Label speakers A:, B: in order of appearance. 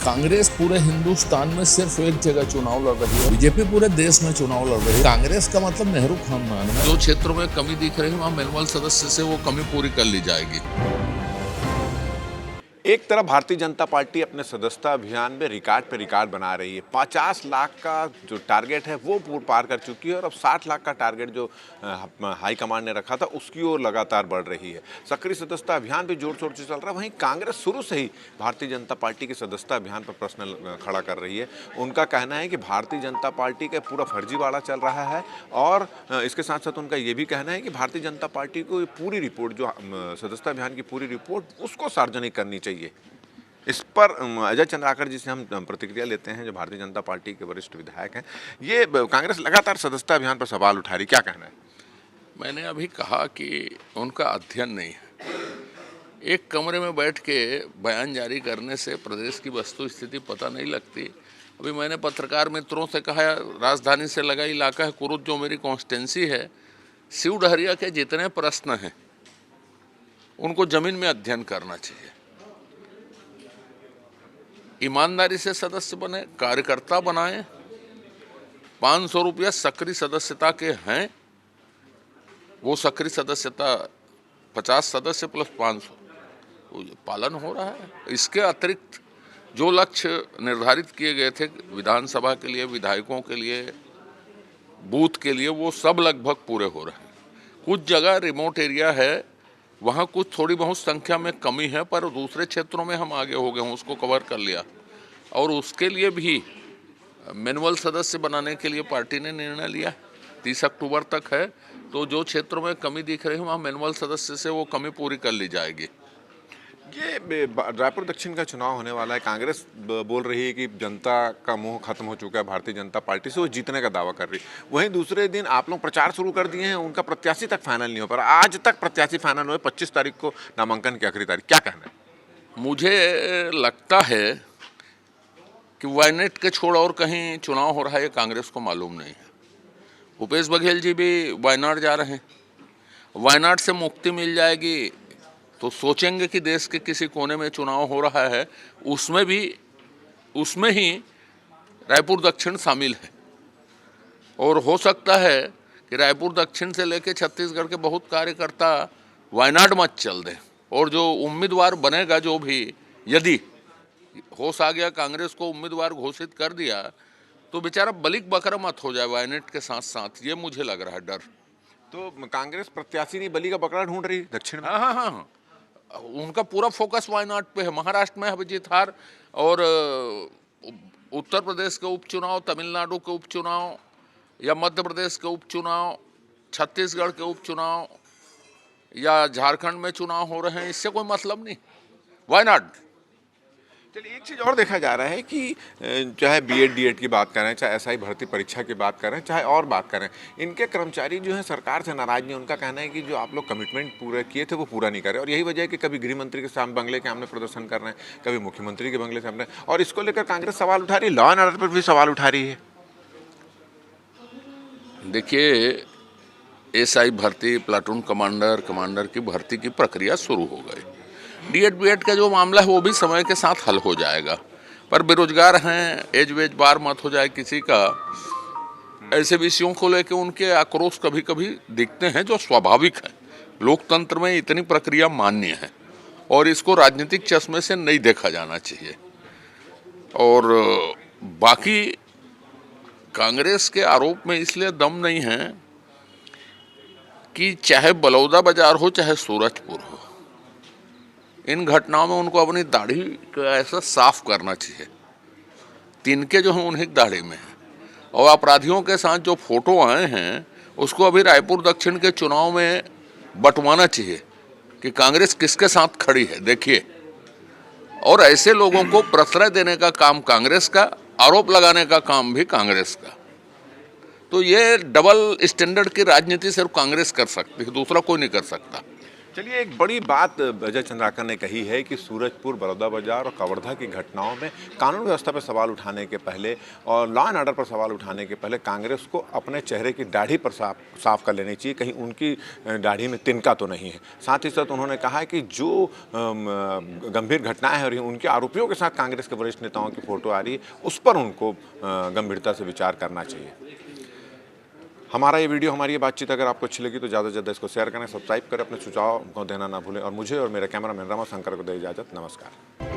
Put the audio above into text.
A: कांग्रेस पूरे हिंदुस्तान में सिर्फ एक जगह चुनाव लड़ रही है, बीजेपी पूरे देश में चुनाव लड़ रही है। कांग्रेस का मतलब नेहरू खानदान है।
B: जो क्षेत्रों में कमी दिख रही है वहाँ मैनुअल सदस्य से वो कमी पूरी कर ली जाएगी।
C: एक तरफ भारतीय जनता पार्टी अपने सदस्यता अभियान में रिकॉर्ड पे रिकॉर्ड बना रही है। 50 लाख का जो टारगेट है वो पार कर चुकी है और अब 60 लाख का टारगेट जो हाईकमांड ने रखा था उसकी ओर लगातार बढ़ रही है। सक्रिय सदस्यता अभियान भी जोर शोर से चल रहा है। वहीं कांग्रेस शुरू से ही भारतीय जनता पार्टी के सदस्यता अभियान पर प्रश्न खड़ा कर रही है। उनका कहना है कि भारतीय जनता पार्टी का पूरा फर्जीवाड़ा चल रहा है और इसके साथ साथ उनका ये भी कहना है कि भारतीय जनता पार्टी को पूरी रिपोर्ट जो सदस्यता अभियान की पूरी रिपोर्ट उसको सार्वजनिक करनी चाहिए। इस पर अजय चंद्राकर जी से हम प्रतिक्रिया लेते हैं, जो भारतीय जनता पार्टी के वरिष्ठ विधायक हैं। ये कांग्रेस लगातार सदस्यता अभियान पर सवाल उठा रही, क्या कहना है?
B: मैंने अभी कहा कि उनका अध्ययन नहीं है। एक कमरे में बैठ के बयान जारी करने से प्रदेश की वस्तु स्थिति पता नहीं लगती। अभी मैंने पत्रकार मित्रों से कहा, राजधानी से लगा इलाका है कुरुद जो मेरी कॉन्स्टिट्यूंसी है, शिव डहरिया के जितने प्रश्न हैं उनको जमीन में अध्ययन करना चाहिए। ईमानदारी से सदस्य बने, कार्यकर्ता बनाएं। 500 रुपया सक्रिय सदस्यता के हैं, वो सक्रिय सदस्यता 50 सदस्य प्लस 500 तो ये पालन हो रहा है। इसके अतिरिक्त जो लक्ष्य निर्धारित किए गए थे विधानसभा के लिए, विधायकों के लिए, बूथ के लिए, वो सब लगभग पूरे हो रहे हैं। कुछ जगह रिमोट एरिया है, वहाँ कुछ थोड़ी बहुत संख्या में कमी है, पर दूसरे क्षेत्रों में हम आगे हो गए हैं, उसको कवर कर लिया। और उसके लिए भी मैनुअल सदस्य बनाने के लिए पार्टी ने निर्णय लिया। 30 अक्टूबर तक है, तो जो क्षेत्रों में कमी दिख रही है वहाँ मैनुअल सदस्य से वो कमी पूरी कर ली जाएगी।
C: ये रायपुर दक्षिण का चुनाव होने वाला है। कांग्रेस बोल रही है कि जनता का मोह खत्म हो चुका है भारतीय जनता पार्टी से, वो जीतने का दावा कर रही है। वहीं दूसरे दिन आप लोग प्रचार शुरू कर दिए हैं, उनका प्रत्याशी तक फाइनल नहीं हो पा रहा। आज तक प्रत्याशी फाइनल हुए, 25 तारीख को नामांकन की आखिरी तारीख, क्या कहना है?
B: मुझे लगता है कि वायनाड के छोड़ और कहीं चुनाव हो रहा है ये कांग्रेस को मालूम नहीं है। भूपेश बघेल जी भी वायनाड जा रहे हैं। वायनाड से मुक्ति मिल जाएगी तो सोचेंगे कि देश के किसी कोने में चुनाव हो रहा है, उसमें ही रायपुर दक्षिण शामिल है। और हो सकता है कि रायपुर दक्षिण से लेकर छत्तीसगढ़ के बहुत कार्यकर्ता वायनाड मत चल दें, और जो उम्मीदवार बनेगा, जो भी यदि होश आ गया, कांग्रेस को उम्मीदवार घोषित कर दिया, तो बेचारा बलिक बकरा मत हो जाए वायनाड के साथ साथ, ये मुझे लग रहा है डर।
C: तो कांग्रेस प्रत्याशी नहीं, बलि का बकरा ढूंढ रही दक्षिण में।
B: हाँ, उनका पूरा फोकस वायनाड पे है। महाराष्ट्र में अभिजीत हार, और उत्तर प्रदेश के उपचुनाव, तमिलनाडु के उपचुनाव, या मध्य प्रदेश के उपचुनाव, छत्तीसगढ़ के उपचुनाव, या झारखंड में चुनाव हो रहे हैं, इससे कोई मतलब नहीं। वायनाड।
C: चलिए, एक चीज़ और देखा जा रहा है कि चाहे बीएड डीएड की बात करें, चाहे एसआई भर्ती परीक्षा की बात करें, चाहे और बात करें, इनके कर्मचारी जो हैं सरकार से नाराज नहीं। उनका कहना है कि जो आप लोग कमिटमेंट पूरे किए थे वो पूरा नहीं कर रहे, और यही वजह है कि कभी गृह मंत्री के सामने बंगले के सामने प्रदर्शन कर रहे हैं, कभी मुख्यमंत्री के बंगले के सामने, और इसको लेकर कांग्रेस सवाल उठा रही है। लॉ एंड ऑर्डर पर भी सवाल उठा रही है।
B: देखिए, एसआई भर्ती, प्लाटून कमांडर की भर्ती की प्रक्रिया शुरू हो गई। डीएड बीएड का जो मामला है वो भी समय के साथ हल हो जाएगा, पर बेरोजगार हैं, एज वेज बार मत हो जाए किसी का, ऐसे विषयों को लेकर उनके आक्रोश कभी कभी दिखते हैं, जो स्वाभाविक है। लोकतंत्र में इतनी प्रक्रिया मान्य है और इसको राजनीतिक चश्मे से नहीं देखा जाना चाहिए। और बाकी कांग्रेस के आरोप में इसलिए दम नहीं है कि चाहे बलौदा बाजार हो चाहे सूरजपुर हो, इन घटनाओं में उनको अपनी दाढ़ी को ऐसा साफ करना चाहिए। तिनके जो हैं उन्हीं दाढ़ी में है, और अपराधियों के साथ जो फोटो आए हैं उसको अभी रायपुर दक्षिण के चुनाव में बंटवाना चाहिए कि कांग्रेस किसके साथ खड़ी है, देखिए। और ऐसे लोगों को प्रश्रय देने का काम कांग्रेस का, आरोप लगाने का काम भी कांग्रेस का। तो ये डबल स्टैंडर्ड की राजनीति सिर्फ कांग्रेस कर सकती है, दूसरा कोई नहीं कर सकता।
C: चलिए, एक बड़ी बात अजय चंद्राकर ने कही है कि सूरजपुर, बलौदाबाजार और कवर्धा की घटनाओं में कानून व्यवस्था पर सवाल उठाने के पहले और लॉ एंड ऑर्डर पर सवाल उठाने के पहले कांग्रेस को अपने चेहरे की दाढ़ी पर साफ कर लेनी चाहिए, कहीं उनकी दाढ़ी में तिनका तो नहीं है। साथ ही साथ उन्होंने कहा है कि जो गंभीर घटनाएं हो रही हैं, उनके आरोपियों के साथ कांग्रेस के वरिष्ठ नेताओं की फोटो आ रही है, उस पर उनको गंभीरता से विचार करना चाहिए। हमारा ये वीडियो, हमारी ये बातचीत अगर आपको अच्छी लगी तो ज़्यादा से ज़्यादा इसको शेयर करें, सब्सक्राइब करें, अपने सुझाव को देना ना भूलें और मुझे और मेरे कैमरामैन रमा शंकर को दे इजाज़त। नमस्कार।